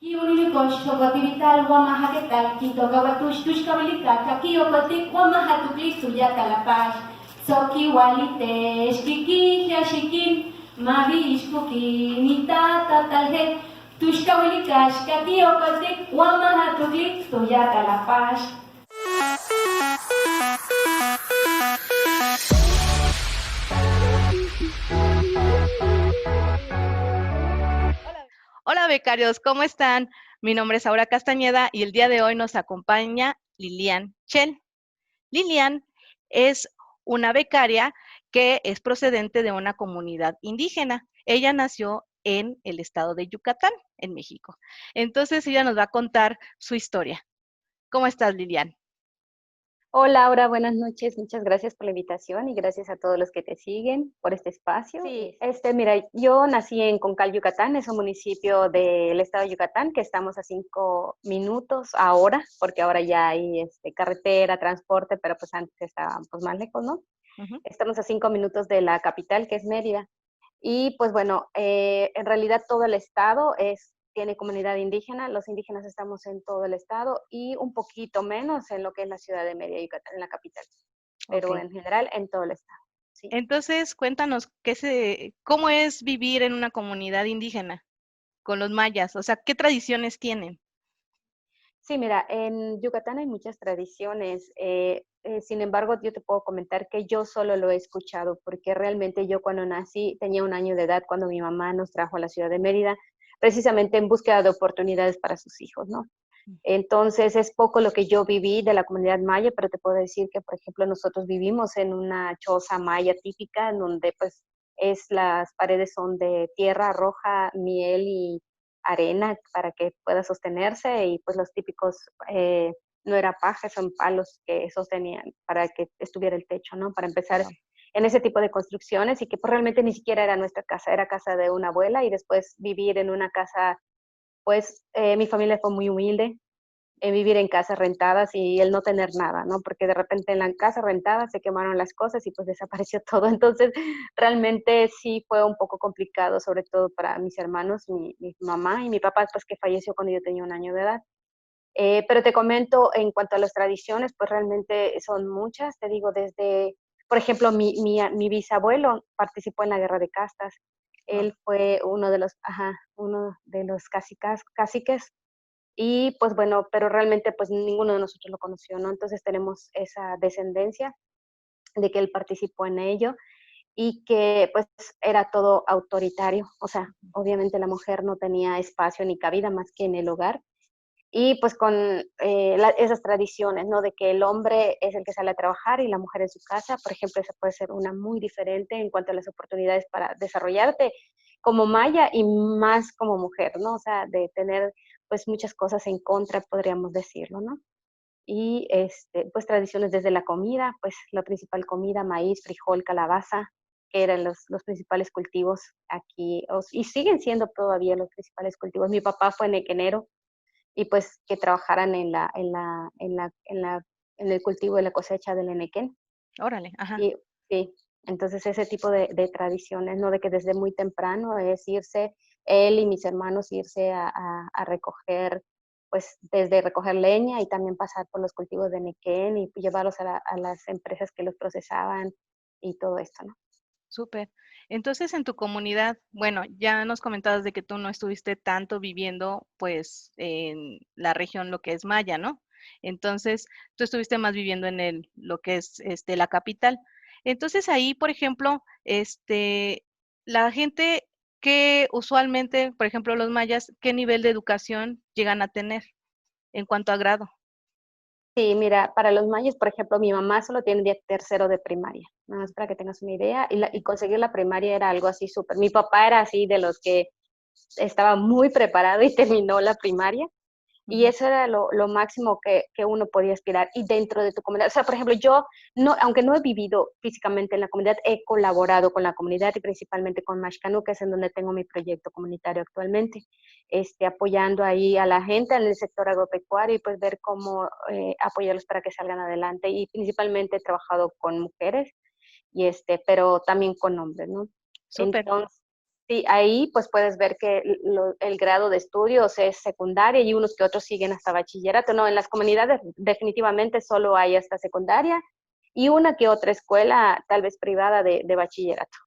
Kiunikoshtogotivital Wamahaketal, Kitogawatushtushkabilita, Kakiopatik Wamahatuklis Tuyakalapash, Soki Walitesh, Kiki Yashikin, Mavi Ishkuki, Nitata Talhet, Tushkawilikash, Kakiopatik Wamahatuklis Tuyakalapash. Hola becarios, ¿cómo están? Mi nombre es Aura Castañeda y el día de hoy nos acompaña Lilian Chel. Lilian es una becaria que es procedente de una comunidad indígena. Ella nació en el estado de Yucatán, en México. Entonces ella nos va a contar su historia. ¿Cómo estás, Lilian? Hola, Laura, buenas noches. Muchas gracias por la invitación y gracias a todos los que te siguen por este espacio. Sí. Mira, yo nací en Concal, Yucatán, es un municipio del estado de Yucatán, que estamos a 5 minutos ahora, porque ahora ya hay carretera, transporte, pero pues antes estábamos más lejos, ¿no? Estamos a 5 minutos de la capital, que es Mérida. Y pues bueno, en realidad todo el estado tiene comunidad indígena, los indígenas estamos en todo el estado y un poquito menos en lo que es la ciudad de Mérida, Yucatán, en la capital, pero en general en todo el estado. Sí. Entonces, cuéntanos, ¿cómo es vivir en una comunidad indígena con los mayas? O sea, ¿qué tradiciones tienen? Sí, mira, en Yucatán hay muchas tradiciones. Sin embargo, yo te puedo comentar que yo solo lo he escuchado, porque realmente yo cuando nací tenía 1 año de edad cuando mi mamá nos trajo a la ciudad de Mérida, precisamente en búsqueda de oportunidades para sus hijos, ¿no? Entonces es poco lo que yo viví de la comunidad maya, pero te puedo decir que, por ejemplo, nosotros vivimos en una choza maya típica, en donde pues las paredes son de tierra roja, miel y arena para que pueda sostenerse y pues los típicos, no era paja, son palos que sostenían para que estuviera el techo, ¿no? Para empezar en ese tipo de construcciones y que pues realmente ni siquiera era nuestra casa, era casa de una abuela y después vivir en una casa, pues mi familia fue muy humilde, vivir en casas rentadas y el no tener nada, ¿no? Porque de repente en la casa rentada se quemaron las cosas y pues desapareció todo. Entonces, realmente sí fue un poco complicado, sobre todo para mis hermanos, mi mamá y mi papá, pues que falleció cuando yo tenía 1 año de edad. Pero te comento, en cuanto a las tradiciones, pues realmente son muchas, te digo, desde, por ejemplo, mi bisabuelo participó en la guerra de castas. Él fue uno de los caciques y pues bueno, pero realmente pues ninguno de nosotros lo conoció, ¿no? Entonces tenemos esa descendencia de que él participó en ello y que pues era todo autoritario, o sea, obviamente la mujer no tenía espacio ni cabida más que en el hogar y pues con esas tradiciones, ¿no? De que el hombre es el que sale a trabajar y la mujer en su casa, por ejemplo, esa puede ser una muy diferente en cuanto a las oportunidades para desarrollarte como maya y más como mujer, ¿no? O sea, de tener pues muchas cosas en contra, podríamos decirlo, ¿no? Y pues tradiciones desde la comida, pues la principal comida, maíz, frijol, calabaza, que eran los principales cultivos aquí, y siguen siendo todavía los principales cultivos. Mi papá fue nequenero, y pues que trabajaran en el cultivo de la cosecha del enequén. Órale, ajá. Y sí, entonces ese tipo de tradiciones, ¿no? De que desde muy temprano es irse, él y mis hermanos irse a recoger, pues desde recoger leña y también pasar por los cultivos de enequén y llevarlos a las empresas que los procesaban y todo esto, ¿no? Súper. Entonces, en tu comunidad, bueno, ya nos comentabas de que tú no estuviste tanto viviendo, pues, en la región, lo que es Maya, ¿no? Entonces, tú estuviste más viviendo en lo que es, la capital. Entonces, ahí, por ejemplo, la gente que usualmente, por ejemplo, los mayas, ¿qué nivel de educación llegan a tener en cuanto a grado? Sí, mira, para los mayas, por ejemplo, mi mamá solo tiene tercero de primaria, nada más para que tengas una idea, y conseguir la primaria era algo así súper. Mi papá era así de los que estaba muy preparado y terminó la primaria, y eso era lo máximo que uno podía aspirar. Y dentro de tu comunidad, o sea, por ejemplo, yo, no, aunque no he vivido físicamente en la comunidad, he colaborado con la comunidad y principalmente con Mashcanu, que es en donde tengo mi proyecto comunitario actualmente, apoyando ahí a la gente en el sector agropecuario y pues ver cómo apoyarlos para que salgan adelante. Y principalmente he trabajado con mujeres, pero también con hombres, ¿no? Súper. Entonces, Sí, ahí pues puedes ver que el grado de estudios es secundaria y unos que otros siguen hasta bachillerato. No, en las comunidades definitivamente solo hay hasta secundaria y una que otra escuela tal vez privada de bachillerato.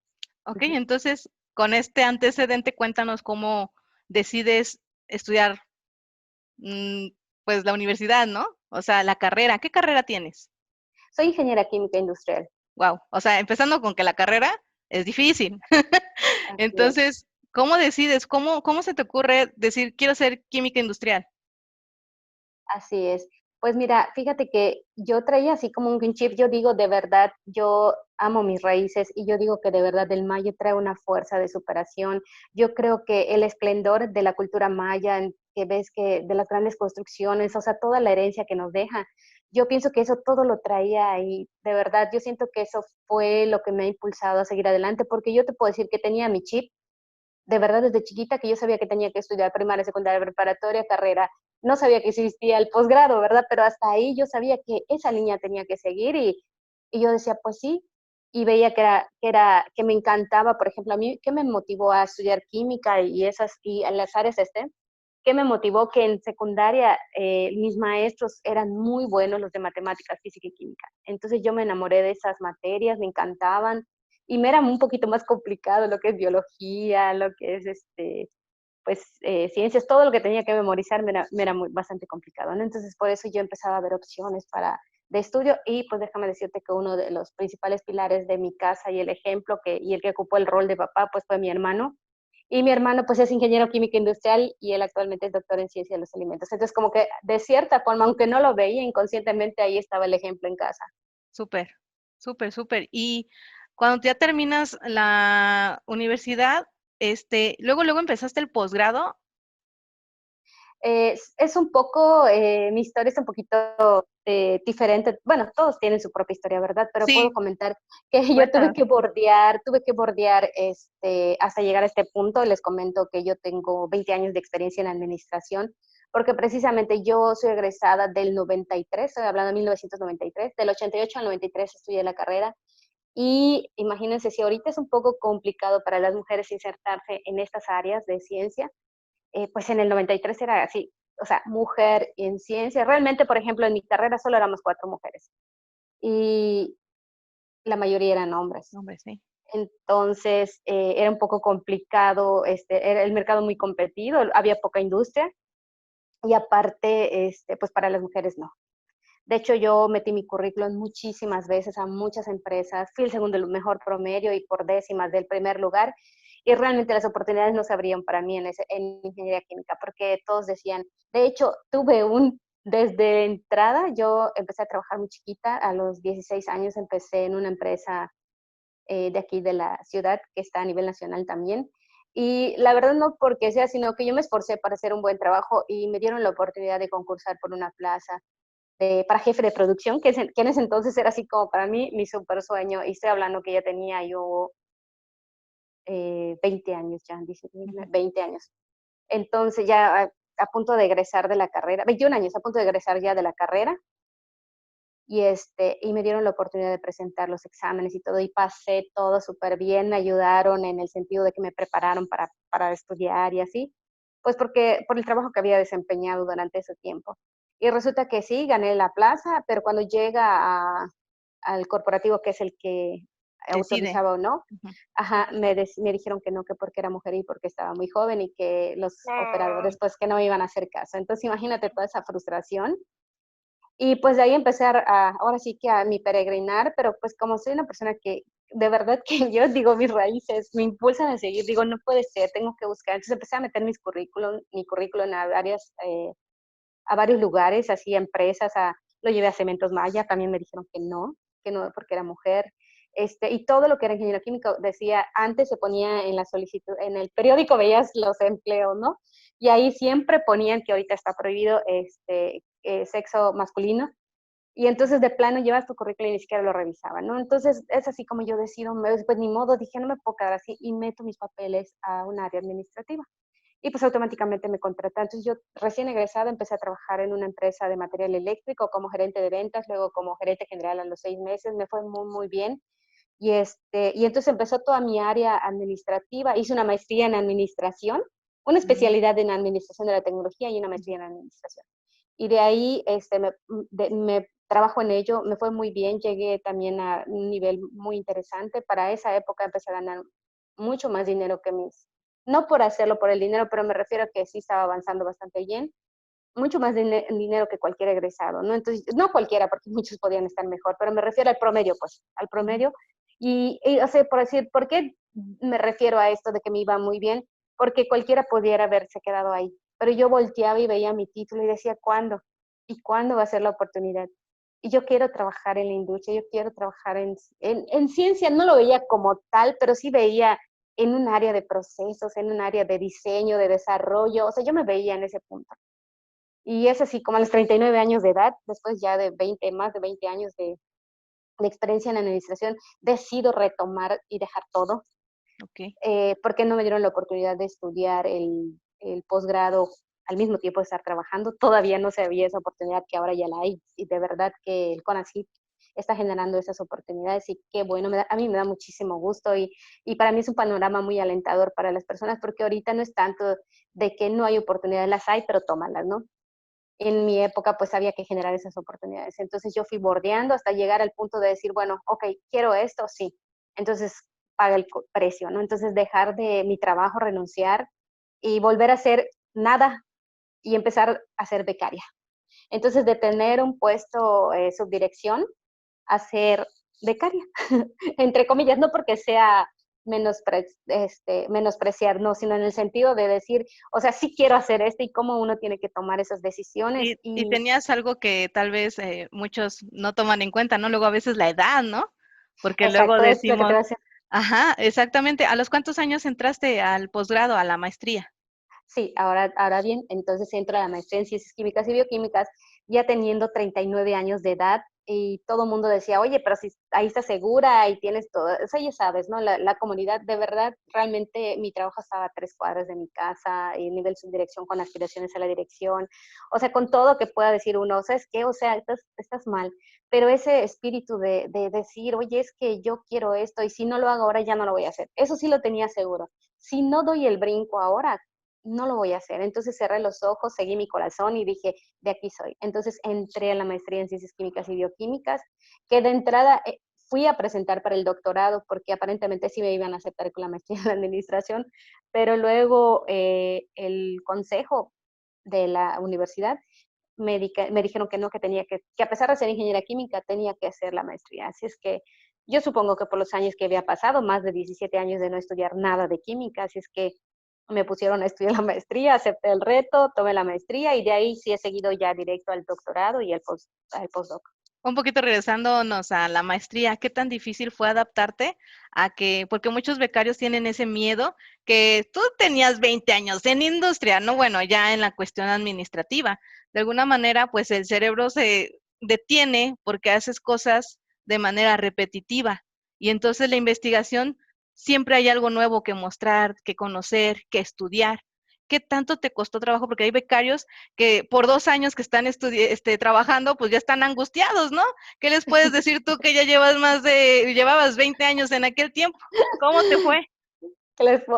Ok, entonces con este antecedente cuéntanos cómo decides estudiar mm, pues la universidad, ¿no? O sea, la carrera. ¿Qué carrera tienes? Soy ingeniera química industrial. Wow. O sea, empezando con que la carrera es difícil. Así es. Entonces, ¿cómo decides? ¿Cómo se te ocurre decir quiero ser química industrial? Así es. Pues mira, fíjate que yo traía así como un chip, yo digo de verdad, yo amo mis raíces y yo digo que de verdad el maya trae una fuerza de superación. Yo creo que el esplendor de la cultura maya, que ves que de las grandes construcciones, o sea, toda la herencia que nos deja, yo pienso que eso todo lo traía y de verdad yo siento que eso fue lo que me ha impulsado a seguir adelante, porque yo te puedo decir que tenía mi chip de verdad desde chiquita que yo sabía que tenía que estudiar primaria, secundaria, preparatoria, carrera. No sabía que existía el posgrado, ¿verdad? Pero hasta ahí yo sabía que esa línea tenía que seguir y yo decía, pues sí, y veía que me encantaba, por ejemplo, a mí, ¿qué me motivó a estudiar química y en las áreas STEM? ¿Qué me motivó? Que en secundaria mis maestros eran muy buenos los de matemáticas, física y química. Entonces yo me enamoré de esas materias, me encantaban y me era un poquito más complicado lo que es biología, lo que es ciencias, todo lo que tenía que memorizar me era bastante complicado, ¿no? Entonces por eso yo empezaba a ver opciones de estudio y pues déjame decirte que uno de los principales pilares de mi casa y el ejemplo y el que ocupó el rol de papá pues fue mi hermano. Y mi hermano pues es ingeniero químico industrial y él actualmente es doctor en ciencia de los alimentos. Entonces como que de cierta forma, aunque no lo veía inconscientemente, ahí estaba el ejemplo en casa. Súper, súper, súper. Y cuando ya terminas la universidad, luego empezaste el posgrado. Es un poco, mi historia es un poquito diferente. Bueno, todos tienen su propia historia, ¿verdad? Pero puedo Sí, comentar que yo cuéntanos. tuve que bordear hasta llegar a este punto. Les comento que yo tengo 20 años de experiencia en administración, porque precisamente yo soy egresada del 93, estoy hablando de 1993, del 88 al 93 estudié la carrera. Y imagínense, si ahorita es un poco complicado para las mujeres insertarse en estas áreas de ciencia, pues en el 93 era así, o sea, mujer en ciencia. Realmente, por ejemplo, en mi carrera solo éramos 4 mujeres y la mayoría eran hombres. Hombre, sí. Entonces, era un poco complicado, era el mercado muy competido, había poca industria y aparte, pues para las mujeres no. De hecho, yo metí mi currículum muchísimas veces a muchas empresas, fui el segundo mejor promedio y por décimas del primer lugar, y realmente las oportunidades no se abrían para mí en ingeniería química, porque todos decían, de hecho, desde entrada, yo empecé a trabajar muy chiquita, a los 16 años empecé en una empresa de aquí de la ciudad, que está a nivel nacional también, y la verdad no porque sea, sino que yo me esforcé para hacer un buen trabajo y me dieron la oportunidad de concursar por una plaza para jefe de producción, que en ese entonces era así como para mí mi super sueño, y estoy hablando que ya tenía yo 20 años ya, dice, Ujú. 20 años. Entonces ya a punto de egresar de la carrera, 21 años, a punto de egresar ya de la carrera, y me dieron la oportunidad de presentar los exámenes y todo, y pasé todo súper bien, me ayudaron en el sentido de que me prepararon para estudiar y así, pues porque por el trabajo que había desempeñado durante ese tiempo. Y resulta que sí, gané la plaza, pero cuando al corporativo, que es el que Decide. autorizaba o no, Ujú. ajá, me dijeron que no, que porque era mujer y porque estaba muy joven y que los operadores pues que no me iban a hacer caso. Entonces imagínate toda esa frustración y pues de ahí empecé ahora sí que a mi peregrinar, pero pues como soy una persona que de verdad que yo digo mis raíces me impulsan a seguir, digo no puede ser, tengo que buscar. Entonces empecé a meter mi currículum a varios lugares, así a empresas, lo llevé a Cementos Maya, también me dijeron que no porque era mujer. Y todo lo que era ingeniero químico decía, antes se ponía en la solicitud, en el periódico veías los empleos, ¿no? Y ahí siempre ponían que ahorita está prohibido sexo masculino, y entonces de plano llevas tu currículum y ni siquiera lo revisaban, ¿no? Entonces es así como yo decido, pues ni modo, dije, no me puedo quedar así y meto mis papeles a un área administrativa. Y pues automáticamente me contrataron. Entonces yo recién egresada empecé a trabajar en una empresa de material eléctrico como gerente de ventas, luego como gerente general a los 6 meses, me fue muy, muy bien. Y entonces empezó toda mi área administrativa. Hice una maestría en administración, una especialidad en administración de la tecnología y una maestría en administración. Y de ahí me trabajo en ello, me fue muy bien, llegué también a un nivel muy interesante. Para esa época empecé a ganar mucho más dinero que no por hacerlo por el dinero, pero me refiero a que sí estaba avanzando bastante bien, mucho más dinero que cualquier egresado, ¿no? Entonces, no cualquiera, porque muchos podían estar mejor, pero me refiero al promedio, pues, al promedio. O sea, por decir, ¿por qué me refiero a esto de que me iba muy bien? Porque cualquiera pudiera haberse quedado ahí, pero yo volteaba y veía mi título y decía, ¿cuándo? ¿Y cuándo va a ser la oportunidad? Y yo quiero trabajar en la industria, yo quiero trabajar en ciencia, no lo veía como tal, pero sí veía en un área de procesos, en un área de diseño, de desarrollo, o sea, yo me veía en ese punto. Y es así, como a los 39 años de edad, después ya de más de 20 años de experiencia en administración, decido retomar y dejar todo, Ok. porque no me dieron la oportunidad de estudiar el posgrado al mismo tiempo de estar trabajando. Todavía no se había esa oportunidad que ahora ya la hay, y de verdad que el CONACYT está generando esas oportunidades y qué bueno, a mí me da muchísimo gusto y para mí es un panorama muy alentador para las personas, porque ahorita no es tanto de que no hay oportunidades, las hay, pero tómalas, ¿no? En mi época pues había que generar esas oportunidades. Entonces yo fui bordeando hasta llegar al punto de decir, bueno, ok, quiero esto, sí. Entonces paga el precio, ¿no? Entonces dejar de mi trabajo, renunciar y volver a hacer nada y empezar a ser becaria. Entonces de tener un puesto subdirección a ser becaria, entre comillas, no porque sea menospreciar, no, sino en el sentido de decir, o sea, sí quiero hacer esto y cómo uno tiene que tomar esas decisiones. Y tenías algo que tal vez muchos no toman en cuenta, ¿no? Luego a veces la edad, ¿no? Porque luego Exacto, es lo que te decimos, voy a decir. ajá, exactamente. ¿A los cuántos años entraste al posgrado, a la maestría? Sí, ahora bien, entonces entro a la maestría en ciencias químicas y bioquímicas, ya teniendo 39 años de edad, y todo el mundo decía, oye, pero si ahí estás segura y tienes todo, o sea, ya sabes, ¿no? La comunidad, de verdad, realmente mi trabajo estaba a 3 cuadras de mi casa, y nivel subdirección con aspiraciones a la dirección, o sea, con todo que pueda decir uno, ¿sabes qué? O sea, estás mal, pero ese espíritu de decir, oye, es que yo quiero esto, y si no lo hago ahora, ya no lo voy a hacer, eso sí lo tenía seguro. Si no doy el brinco ahora, no lo voy a hacer. Entonces cerré los ojos, seguí mi corazón y dije, de aquí soy. Entonces entré a la maestría en ciencias químicas y bioquímicas, que de entrada fui a presentar para el doctorado, porque aparentemente sí me iban a aceptar con la maestría en la administración, pero luego el consejo de la universidad me dijeron que no, que tenía que a pesar de ser ingeniera química, tenía que hacer la maestría. Así es que yo supongo que por los años que había pasado, más de 17 años de no estudiar nada de química, así es que me pusieron a estudiar la maestría, acepté el reto, tomé la maestría y de ahí sí he seguido ya directo al doctorado y al postdoc. Un poquito regresándonos a la maestría, ¿qué tan difícil fue adaptarte a que, porque muchos becarios tienen ese miedo, que tú tenías 20 años en industria, no, bueno, ya en la cuestión administrativa, de alguna manera, pues el cerebro se detiene porque haces cosas de manera repetitiva y entonces la investigación siempre hay algo nuevo que mostrar, que conocer, que estudiar. ¿Qué tanto te costó trabajo? Porque hay becarios que por 2 años que están trabajando, pues ya están angustiados, ¿no? ¿Qué les puedes decir tú que ya llevabas 20 años en aquel tiempo? ¿Cómo te fue?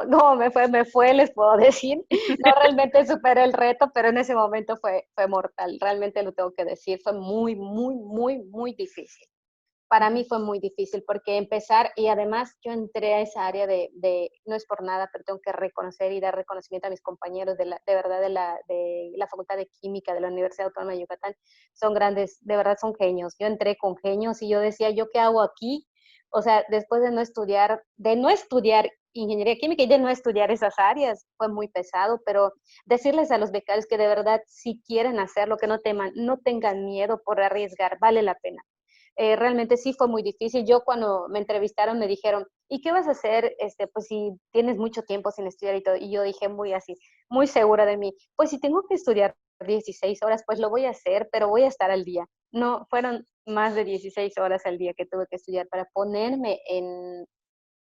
No, me fue, les puedo decir. No, realmente superé el reto, pero en ese momento fue mortal. Realmente lo tengo que decir. Fue muy, muy, muy, muy difícil. Para mí fue muy difícil porque empezar, y además yo entré a esa área no es por nada, pero tengo que reconocer y dar reconocimiento a mis compañeros de verdad de la Facultad de Química de la Universidad Autónoma de Yucatán. Son grandes, de verdad son genios. Yo entré con genios y yo decía, ¿yo qué hago aquí? O sea, después de no estudiar ingeniería química y de no estudiar esas áreas, fue muy pesado, pero decirles a los becarios que de verdad si quieren hacerlo, que no tengan miedo por arriesgar, vale la pena. Realmente sí fue muy difícil. Yo cuando me entrevistaron me dijeron, ¿y qué vas a hacer pues si tienes mucho tiempo sin estudiar y todo? Y yo dije muy así, muy segura de mí, pues si tengo que estudiar 16 horas, pues lo voy a hacer, pero voy a estar al día. No, fueron más de 16 horas al día que tuve que estudiar para ponerme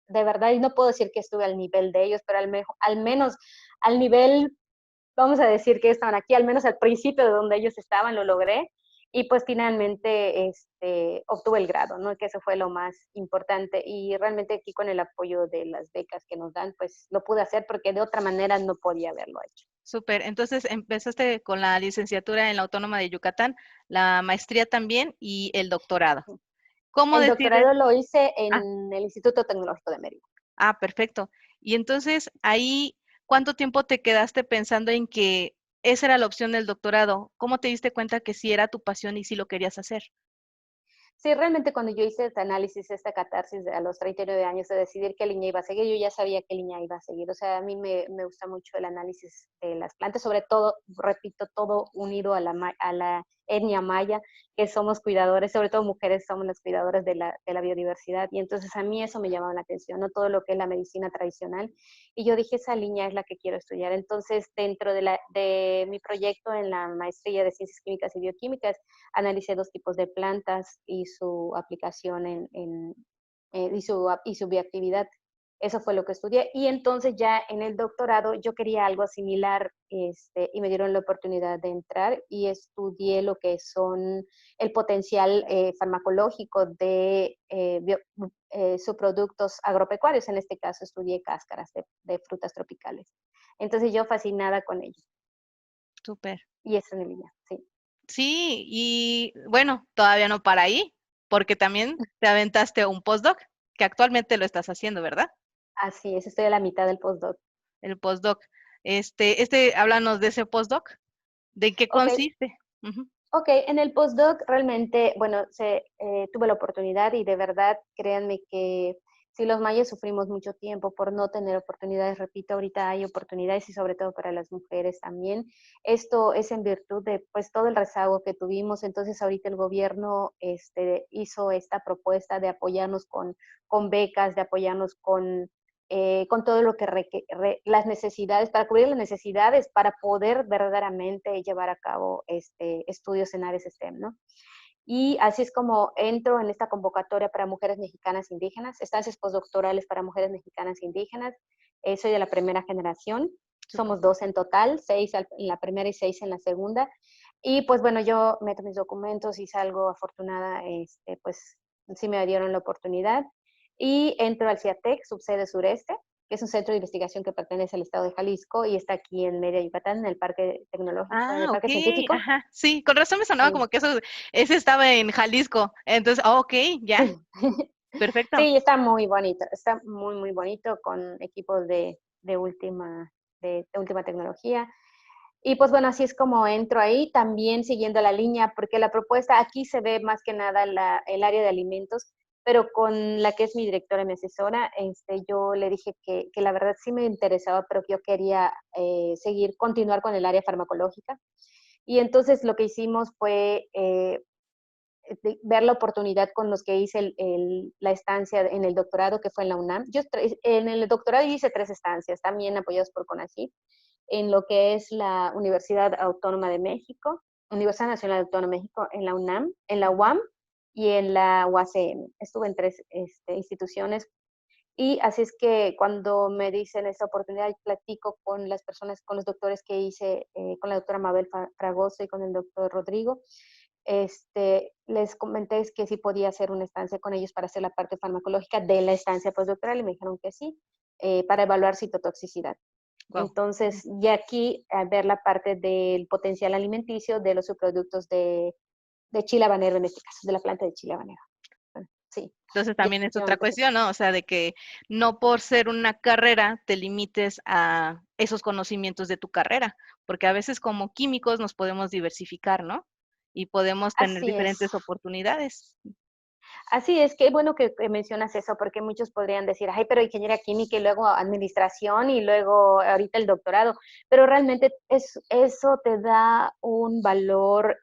de verdad, y no puedo decir que estuve al nivel de ellos, pero al menos al nivel, vamos a decir que estaban aquí, al menos al principio de donde ellos estaban, lo logré. Y pues finalmente obtuve el grado, ¿no? Que eso fue lo más importante. Y realmente aquí con el apoyo de las becas que nos dan, pues lo pude hacer porque de otra manera no podía haberlo hecho. Súper. Entonces empezaste con la licenciatura en la Autónoma de Yucatán, la maestría también y el doctorado. ¿Cómo El decides? doctorado lo hice Ah, en el Instituto Tecnológico de Mérida. perfecto. Y entonces ahí, ¿cuánto tiempo te quedaste pensando en que esa era la opción del doctorado? ¿Cómo te diste cuenta que sí era tu pasión y sí lo querías hacer? Sí, realmente cuando yo hice este análisis, esta catarsis a los 39 años de decidir qué línea iba a seguir, yo ya sabía qué línea iba a seguir. O sea, a mí me gusta mucho el análisis de las plantas, sobre todo, repito, todo unido a la etnia maya, que somos cuidadores, sobre todo mujeres somos las cuidadoras de la biodiversidad. Y entonces a mí eso me llamaba la atención, no todo lo que es la medicina tradicional. Y yo dije, esa línea es la que quiero estudiar. Entonces, dentro de mi proyecto en la maestría de Ciencias Químicas y Bioquímicas, analicé 2 tipos de plantas y su aplicación y su bioactividad. Eso fue lo que estudié. Y entonces ya en el doctorado yo quería algo similar y me dieron la oportunidad de entrar y estudié lo que son el potencial farmacológico de subproductos agropecuarios. En este caso estudié cáscaras de frutas tropicales. Entonces yo fascinada con ello. Súper. Y eso en línea, sí. Sí, y bueno, todavía no para ahí, porque también te aventaste un postdoc, que actualmente lo estás haciendo, ¿verdad? Así es, estoy a la mitad del postdoc. El postdoc. Háblanos de ese postdoc, ¿de qué Ok, consiste? Ujú. ok, en el postdoc realmente, bueno, tuve la oportunidad y de verdad, créanme que si los mayas sufrimos mucho tiempo por no tener oportunidades, repito, ahorita hay oportunidades y sobre todo para las mujeres también. Esto es en virtud de pues todo el rezago que tuvimos, entonces ahorita el gobierno hizo esta propuesta de apoyarnos con becas, de apoyarnos con todo lo que las necesidades, para cubrir las necesidades, para poder verdaderamente llevar a cabo estudios en áreas STEM, ¿no? Y así es como entro en esta convocatoria para mujeres mexicanas indígenas, estancias postdoctorales para mujeres mexicanas indígenas. Soy de la primera generación, Súper. somos 2 en total, 6 en la primera y 6 en la segunda. Y pues bueno, yo meto mis documentos y salgo afortunada, pues sí me dieron la oportunidad. Y entro al CIATEC, subsede sureste, que es un centro de investigación que pertenece al estado de Jalisco y está aquí en Mérida, Yucatán, en el Parque Tecnológico, en el Parque Okey, Científico. ajá, sí, con razón me sonaba Sí. como que ese estaba en Jalisco. Entonces, okey, ya, Sí. perfecto. Sí, está muy bonito, está muy, muy bonito con equipos de última tecnología. Y pues bueno, así es como entro ahí, también siguiendo la línea, porque la propuesta aquí se ve más que nada el área de alimentos, pero con la que es mi directora y mi asesora, yo le dije que la verdad sí me interesaba, pero que yo quería continuar con el área farmacológica. Y entonces lo que hicimos fue ver la oportunidad con los que hice la estancia en el doctorado, que fue en la UNAM. Yo en el doctorado hice 3 estancias, también apoyados por CONACYT, en lo que es la Universidad Autónoma de México, Universidad Nacional Autónoma de México, en la UNAM, en la UAM y en la UACM. Estuve en 3 instituciones y así es que cuando me dicen esta oportunidad, platico con las personas, con los doctores que hice, con la doctora Mabel Fragoso y con el doctor Rodrigo. Les comenté que sí podía hacer una estancia con ellos para hacer la parte farmacológica de la estancia postdoctoral y me dijeron que sí, para evaluar citotoxicidad. Guau. Entonces, ya aquí ver la parte del potencial alimenticio de los subproductos de chile habanero, en este caso, de la planta de chile habanero. Bueno, sí, Entonces y también es otra efectivamente es eso. cuestión, ¿no? O sea, de que no por ser una carrera te limites a esos conocimientos de tu carrera, porque a veces como químicos nos podemos diversificar, ¿no? Y podemos tener Así es. diferentes oportunidades. Así es, qué bueno que mencionas eso, porque muchos podrían decir, ay, pero ingeniería química y luego administración y luego ahorita el doctorado, pero realmente eso te da un valor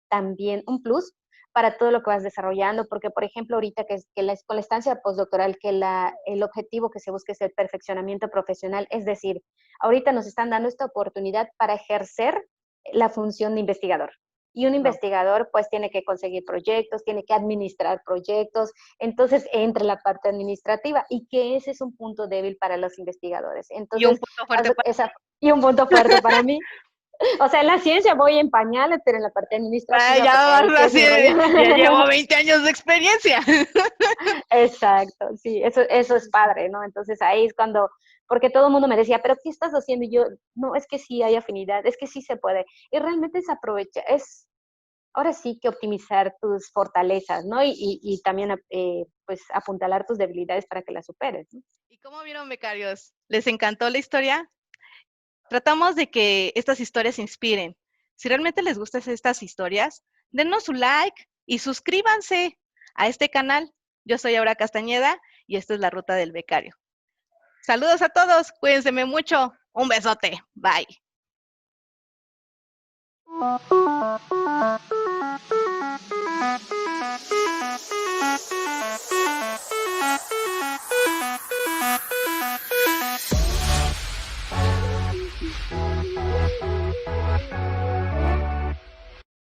también, un plus para todo lo que vas desarrollando, porque por ejemplo ahorita con la estancia postdoctoral, el objetivo que se busca es el perfeccionamiento profesional, es decir, ahorita nos están dando esta oportunidad para ejercer la función de investigador. Y un Guau. investigador pues tiene que conseguir proyectos, tiene que administrar proyectos, entonces entra la parte administrativa y que ese es un punto débil para los investigadores. Y un Entonces, punto fuerte para y un punto fuerte para mí. O sea, en la ciencia voy en pañales, pero en la parte administrativa. Ya pues, vas ahí así, sí es mi rollo. ya llevo 20 años de experiencia. Exacto, sí, eso es padre, ¿no? Entonces ahí es cuando, porque todo el mundo me decía, pero ¿qué estás haciendo? Y yo, no, es que sí hay afinidad, es que sí se puede. Y realmente es aprovechar, es ahora sí que optimizar tus fortalezas, ¿no? Y también, pues, apuntalar tus debilidades para que las superes, ¿no? ¿Y cómo vieron, becarios? ¿Les encantó la historia? Tratamos de que estas historias inspiren. Si realmente les gustan estas historias, denos su like y suscríbanse a este canal. Yo soy Aura Castañeda y esta es La Ruta del Becario. Saludos a todos, cuídense mucho. Un besote. Bye.